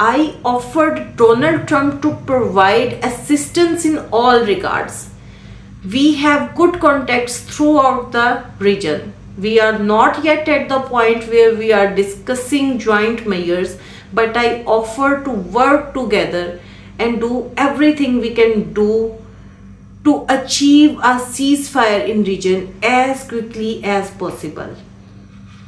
I offered Donald Trump to provide assistance in all regards. We have good contacts throughout the region. We are not yet at the point where we are discussing joint measures, but I offer to work together and do everything we can do to achieve a ceasefire in region as quickly as possible.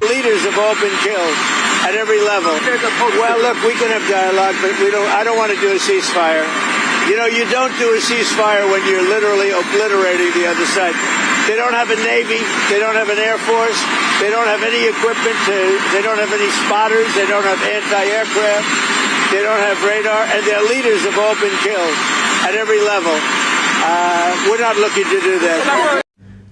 Leaders have all been killed at every level. Well, look, we can have dialogue, but I don't want to do a ceasefire. You know, you don't do a ceasefire when you're literally obliterating the other side. They don't have a navy. They don't have an air force. They don't have any equipment. They don't have any spotters. They don't have anti-aircraft. They don't have radar. And their leaders have all been killed at every level. We're not looking to do that.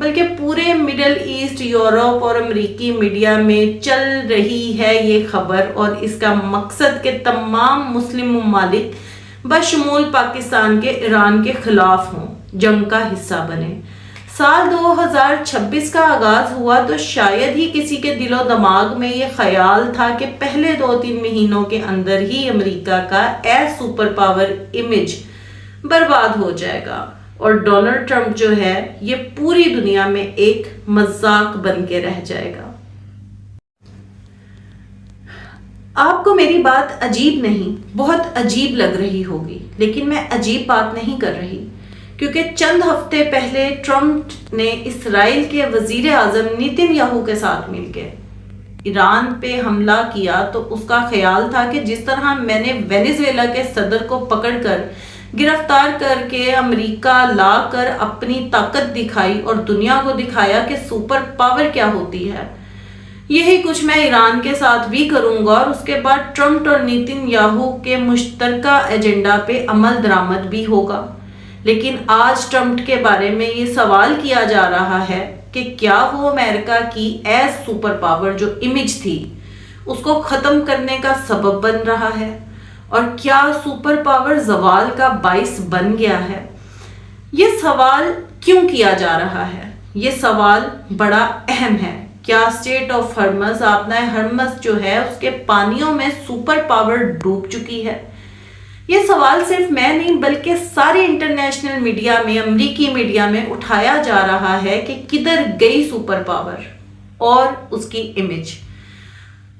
بلکہ پورے middle asset, Europe اور امریکی media میں چل رہی ہے یہ خبر، اور اس کا مقصد کہ تمام مسلم ممالک بشمول پاکستان کے ایران کے خلاف ہوں، جنگ کا حصہ بنے۔ سال 2026 کا آغاز ہوا تو شاید ہی کسی کے دل و دماغ میں یہ خیال تھا کہ پہلے 2-3 مہینوں کے اندر ہی امریکہ کا ایز سپر پاور امیج برباد ہو جائے گا، اور ڈونلڈ ٹرمپ جو ہے یہ پوری دنیا میں ایک مذاق بن کے رہ جائے گا۔ آپ کو میری بات عجیب نہیں، بہت عجیب لگ رہی ہوگی، لیکن میں عجیب بات نہیں کر رہی، کیونکہ چند ہفتے پہلے ٹرمپ نے اسرائیل کے وزیر اعظم نیتن یاہو کے ساتھ مل کے ایران پہ حملہ کیا، تو اس کا خیال تھا کہ جس طرح میں نے وینیزویلا کے صدر کو پکڑ کر گرفتار کر کے امریکہ لا کر اپنی طاقت دکھائی اور دنیا کو دکھایا کہ سپر پاور کیا ہوتی ہے، یہی کچھ میں ایران کے ساتھ بھی کروں گا، اور اس کے بعد ٹرمپ اور نیتن یاہو کے مشترکہ ایجنڈا پہ عمل درآمد بھی ہوگا۔ لیکن آج ٹرمپ کے بارے میں یہ سوال کیا جا رہا ہے کہ کیا وہ امریکہ کی ایز سپر پاور جو امیج تھی اس کو ختم کرنے کا سبب بن رہا ہے، اور کیا سپر پاور زوال کا باعث بن گیا ہے؟ یہ سوال کیوں کیا جا رہا ہے؟ یہ سوال بڑا اہم ہے۔ کیا اسٹریٹ آف ہرمز، آبنائے ہرمز جو ہے اس کے پانیوں میں سپر پاور ڈوب چکی ہے؟ یہ سوال صرف میں نہیں بلکہ ساری انٹرنیشنل میڈیا میں، امریکی میڈیا میں اٹھایا جا رہا ہے کہ کدھر گئی سپر پاور اور اس کی امیج۔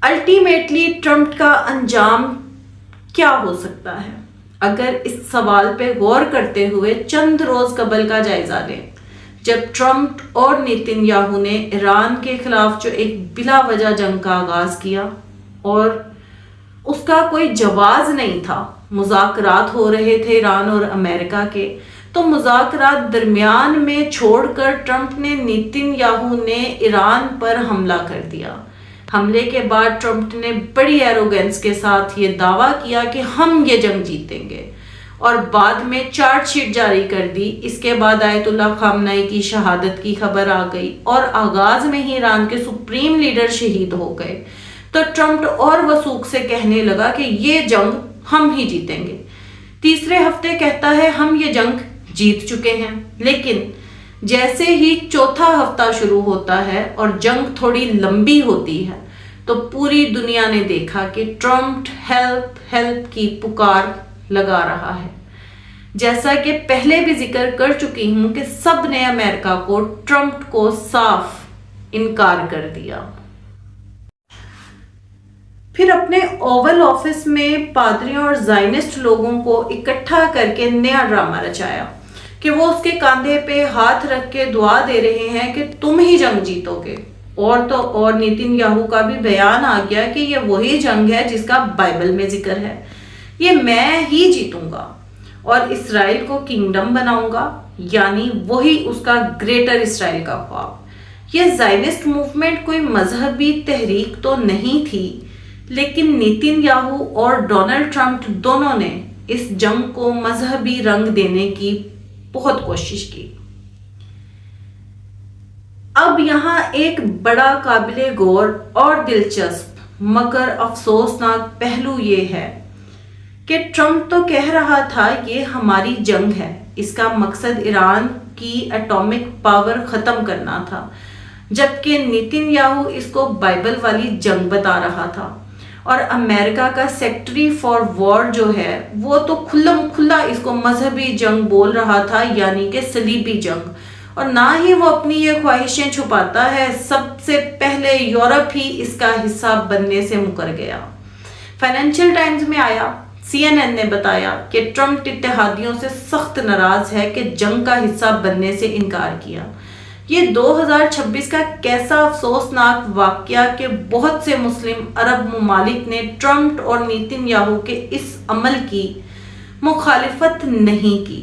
الٹیمیٹلی ٹرمپ کا انجام کیا ہو سکتا ہے؟ اگر اس سوال پہ غور کرتے ہوئے چند روز قبل کا جائزہ لیں، جب ٹرمپ اور نیتن یاہو نے ایران کے خلاف جو ایک بلا وجہ جنگ کا آغاز کیا اور اس کا کوئی جواز نہیں تھا، مذاکرات ہو رہے تھے ایران اور امریکہ کے، تو مذاکرات درمیان میں چھوڑ کر ٹرمپ نے، نیتن یاہو نے ایران پر حملہ کر دیا۔ حملے کے بعد ٹرمپ نے بڑی ایروگنس کے ساتھ یہ دعویٰ کیا کہ ہم یہ جنگ جیتیں گے، اور بعد میں چارج شیٹ جاری کر دی۔ اس کے بعد آیت اللہ خامنئی کی شہادت کی خبر آ گئی، اور آغاز میں ہی ایران کے سپریم لیڈر شہید ہو گئے، تو ٹرمپ اور وثوق سے کہنے لگا کہ یہ جنگ ہم ہی جیتیں گے۔ تیسرے ہفتے کہتا ہے ہم یہ جنگ جیت چکے ہیں، لیکن جیسے ہی چوتھا ہفتہ شروع ہوتا ہے اور جنگ تھوڑی لمبی ہوتی ہے، تو پوری دنیا نے دیکھا کہ ٹرمپ ہیلپ ہیلپ کی پکار لگا رہا ہے۔ جیسا کہ پہلے بھی ذکر کر چکی ہوں کہ سب نے امریکہ کو ٹرمپ کو صاف انکار کر دیا۔ پھر اپنے اوول آفس میں پادریوں اور زائنسٹ لوگوں کو اکٹھا کر کے نیا ڈرامہ رچایا کہ وہ اس کے کاندھے پہ ہاتھ رکھ کے دعا دے رہے ہیں کہ تم ہی جنگ جیتو گے، اور تو اور نیتن یاہو کا بھی بیان آ گیا کہ یہ وہی جنگ ہے جس کا بائبل میں ذکر ہے، یہ میں ہی جیتوں گا اور اسرائیل کو کنگڈم بناؤں گا، یعنی وہی اس کا گریٹر اسرائیل کا خواب۔ یہ زائنسٹ موومنٹ کوئی مذہبی تحریک تو نہیں تھی، لیکن نیتن یاہو اور ڈونلڈ ٹرمپ دونوں نے اس جنگ کو مذہبی رنگ دینے کی بہت کوشش کی۔ اب یہاں ایک بڑا قابل غور اور دلچسپ مگر افسوسناک پہلو یہ ہے کہ ٹرمپ تو کہہ رہا تھا یہ ہماری جنگ ہے، اس کا مقصد ایران کی ایٹامک پاور ختم کرنا تھا، جبکہ نیتن یاہو اس کو بائبل والی جنگ بتا رہا تھا، اور امریکہ کا سیکٹری فار وار جو ہے وہ تو کھلم کھلا اس کو مذہبی جنگ بول رہا تھا، یعنی کہ صلیبی جنگ، اور نہ ہی وہ اپنی یہ خواہشیں چھپاتا ہے، سب سے پہلے یورپ ہی اس کا حصہ بننے سے مکر گیا۔ فائنینشیل ٹائمز میں آیا، CNN نے بتایا کہ ٹرمپ اتحادیوں سے سخت ناراض ہے کہ جنگ کا حصہ بننے سے انکار کیا۔ یہ 2026 کا کیسا افسوسناک واقعہ کہ بہت سے مسلم عرب ممالک نے ٹرمپ اور نیتن یاہو کے اس عمل کی مخالفت نہیں کی،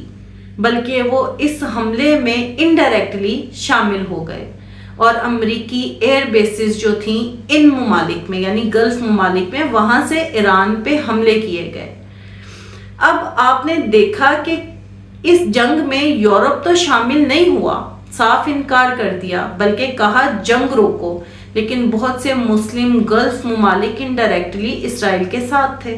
بلکہ وہ اس حملے میں انڈائریکٹلی شامل ہو گئے، اور امریکی ایئر بیسز جو تھیں ان ممالک میں یعنی گلف ممالک میں، وہاں سے ایران پہ حملے کیے گئے۔ اب آپ نے دیکھا کہ اس جنگ میں یورپ تو شامل نہیں ہوا، صاف انکار کر دیا، بلکہ کہا جنگ روکو، لیکن بہت سے مسلم گلف ممالک انڈائریکٹلی اسرائیل کے ساتھ تھے۔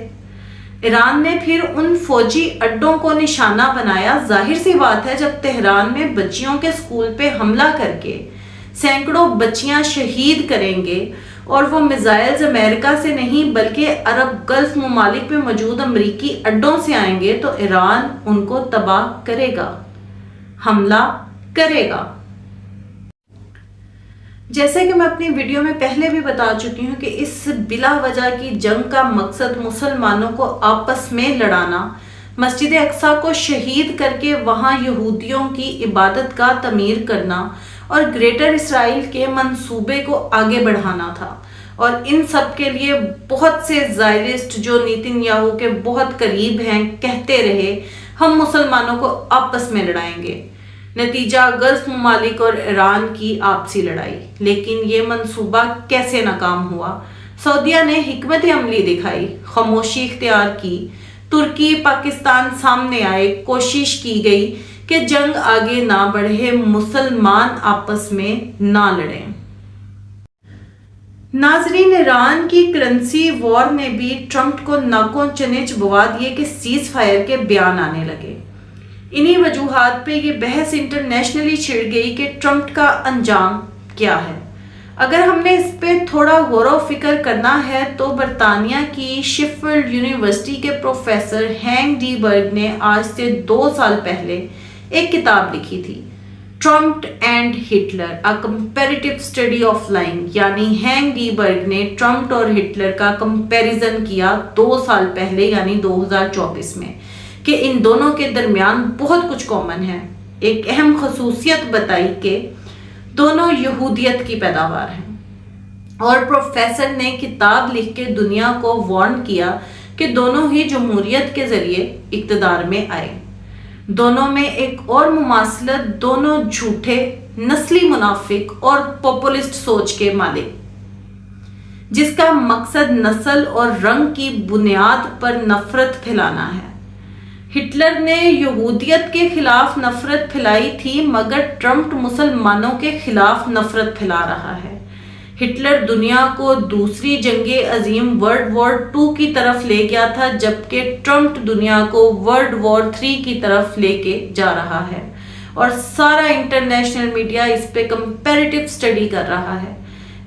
ایران نے پھر ان فوجی اڈوں کو نشانہ بنایا۔ ظاہر سی بات ہے جب تہران میں بچیوں کے اسکول پہ حملہ کر کے سینکڑوں بچیاں شہید کریں گے اور وہ میزائلز امریکہ سے نہیں بلکہ عرب گلف ممالک میں موجود امریکی اڈوں سے آئیں گے تو ایران ان کو تباہ کرے گا، حملہ کرے گا۔ جیسے کہ میں اپنی ویڈیو میں پہلے بھی بتا چکی ہوں کہ اس بلا وجہ کی جنگ کا مقصد مسلمانوں کو آپس میں لڑانا، مسجد اقصیٰ کو شہید کر کے وہاں یہودیوں کی عبادت کا تعمیر کرنا اور گریٹر اسرائیل کے منصوبے کو آگے بڑھانا تھا۔ اور ان سب کے لیے بہت سے زائرسٹ جو نیتن یاہو کے بہت قریب ہیں کہتے رہے ہم مسلمانوں کو آپس میں لڑائیں گے۔ نتیجہ گلف ممالک اور ایران کی آپسی لڑائی۔ لیکن یہ منصوبہ کیسے ناکام ہوا؟ سعودیہ نے حکمت عملی دکھائی، خاموشی اختیار کی، ترکی پاکستان سامنے آئے، کوشش کی گئی کہ جنگ آگے نہ بڑھے، مسلمان آپس میں نہ لڑیں۔ ناظرین، ایران کی کرنسی وار نے بھی ٹرمپ کو ناکوں چنے چبوا دیے کہ سیز فائر کے بیان آنے لگے۔ انہی وجوہات پہ یہ بحث انٹرنیشنلی چھڑ گئی کہ ٹرمپ کا انجام کیا ہے۔ اگر ہم نے اس پہ تھوڑا غور و فکر کرنا ہے تو برطانیہ کی شیفیلڈ یونیورسٹی کے پروفیسر ہینگ ڈی برگ نے آج سے 2 سال پہلے ایک کتاب لکھی تھی، Trump and Hitler a comparative study of lying, یعنی ہینگ ڈی برگ نے ٹرمپ اور ہٹلر کا کمپیریزن کیا 2 سال پہلے یعنی 2024 میں کہ ان دونوں کے درمیان بہت کچھ کامن ہے۔ ایک اہم خصوصیت بتائی کہ دونوں یہودیت کی پیداوار ہیں، اور پروفیسر نے کتاب لکھ کے دنیا کو وارن کیا کہ دونوں ہی جمہوریت کے ذریعے اقتدار میں آئے۔ دونوں میں ایک اور مماثلت، دونوں جھوٹے، نسلی منافق اور پاپولسٹ سوچ کے مالک، جس کا مقصد نسل اور رنگ کی بنیاد پر نفرت پھیلانا ہے۔ ہٹلر نے یہودیت کے خلاف نفرت پھیلائی تھی، مگر ٹرمپ مسلمانوں کے خلاف نفرت پھیلا رہا ہے۔ ہٹلر دنیا کو دوسری جنگ عظیم ورلڈ وار 2 کی طرف لے گیا تھا، جبکہ ٹرمپ دنیا کو ورلڈ وار 3 کی طرف لے کے جا رہا ہے، اور سارا انٹرنیشنل میڈیا اس پہ کمپیریٹیو اسٹڈی کر رہا ہے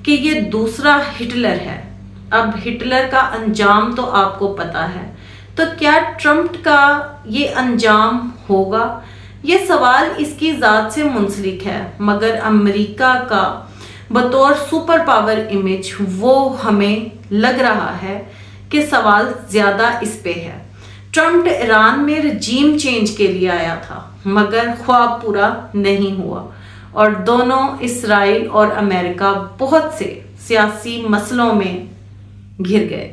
کہ یہ دوسرا ہٹلر ہے۔ اب ہٹلر کا انجام تو آپ کو پتا ہے، تو کیا ٹرمپ کا یہ انجام ہوگا؟ یہ سوال اس کی ذات سے منسلک ہے، مگر امریکہ کا بطور سپر پاور امیج وہ ہمیں لگ رہا ہے کہ سوال زیادہ اس پہ ہے۔ ٹرمپ ایران میں رجیم چینج کے لیے آیا تھا، مگر خواب پورا نہیں ہوا، اور دونوں اسرائیل اور امریکہ بہت سے سیاسی مسئلوں میں گھر گئے۔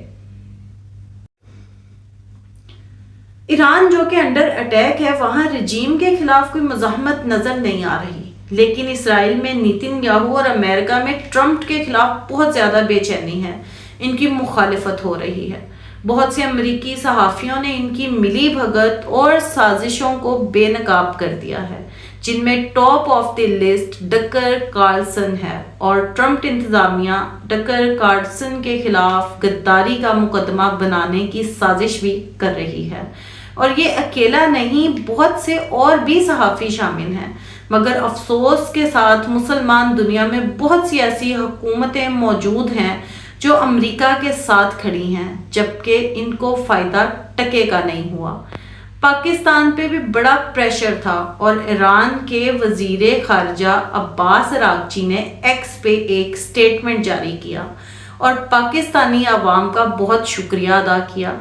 ایران جو کہ انڈر اٹیک ہے، وہاں رجیم کے خلاف کوئی مزاحمت نظر نہیں آ رہی، لیکن اسرائیل میں نیتن یاہو اور امریکہ میں ٹرمپ کے خلاف بہت زیادہ بے چینی ہے، ان کی مخالفت ہو رہی ہے۔ بہت سے امریکی صحافیوں نے ان کی ملی بھگت اور سازشوں کو بے نقاب کر دیا ہے، جن میں top of the list Tucker Carlson ہے، اور ٹرمپ انتظامیہ ڈکر کارلسن کے خلاف غداری کا مقدمہ بنانے کی سازش بھی کر رہی ہے۔ اور یہ اکیلا نہیں، بہت سے اور بھی صحافی شامل ہیں، مگر افسوس کے ساتھ مسلمان دنیا میں بہت سی ایسی حکومتیں موجود ہیں جو امریکہ کے ساتھ کھڑی ہیں، جبکہ ان کو فائدہ ٹکے کا نہیں ہوا۔ پاکستان پہ بھی بڑا پریشر تھا، اور ایران کے وزیر خارجہ عباس اراغچی نے ایکس پہ ایک سٹیٹمنٹ جاری کیا اور پاکستانی عوام کا بہت شکریہ ادا کیا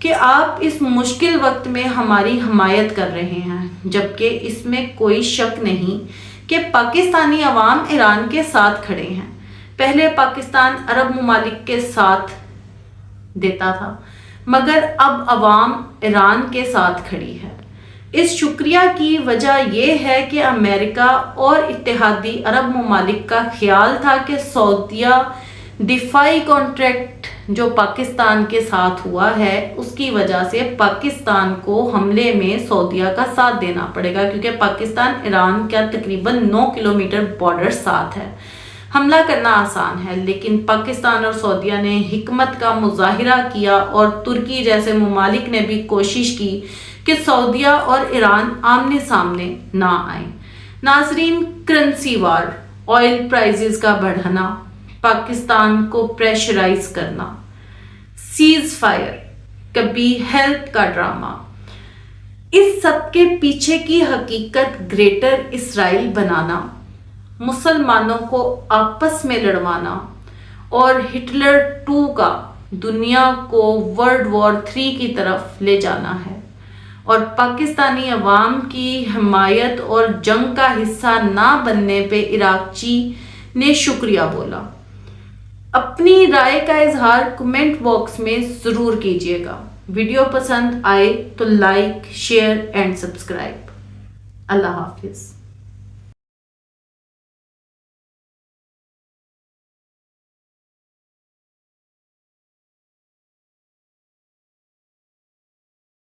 کہ آپ اس مشکل وقت میں ہماری حمایت کر رہے ہیں، جبکہ اس میں کوئی شک نہیں کہ پاکستانی عوام ایران کے ساتھ کھڑے ہیں۔ پہلے پاکستان عرب ممالک کے ساتھ دیتا تھا، مگر اب عوام ایران کے ساتھ کھڑی ہے۔ اس شکریہ کی وجہ یہ ہے کہ امریکہ اور اتحادی عرب ممالک کا خیال تھا کہ سعودیہ دفاعی کانٹریکٹ جو پاکستان کے ساتھ ہوا ہے اس کی وجہ سے پاکستان کو حملے میں سعودیہ کا ساتھ دینا پڑے گا، کیونکہ پاکستان ایران کا تقریباً 9 کلومیٹر بارڈر ساتھ ہے۔ حملہ کرنا آسان ہے، لیکن پاکستان اور سعودیہ نے حکمت کا مظاہرہ کیا اور ترکی جیسے ممالک نے بھی کوشش کی کہ سعودیہ اور ایران آمنے سامنے نہ آئیں۔ ناظرین، کرنسی وار، آئل پرائزز کا بڑھنا، پاکستان کو پریشرائز کرنا، سیز فائر، کبھی ہیلپ کا ڈرامہ، اس سب کے پیچھے کی حقیقت گریٹر اسرائیل بنانا، مسلمانوں کو آپس میں لڑوانا اور ہٹلر 2 کا دنیا کو ورلڈ وار 3 کی طرف لے جانا ہے، اور پاکستانی عوام کی حمایت اور جنگ کا حصہ نہ بننے پہ عراقچی نے شکریہ بولا۔ اپنی رائے کا اظہار کمنٹ باکس میں ضرور کیجیے گا۔ ویڈیو پسند آئے تو لائک، شیئر اینڈ سبسکرائب۔ اللہ حافظ۔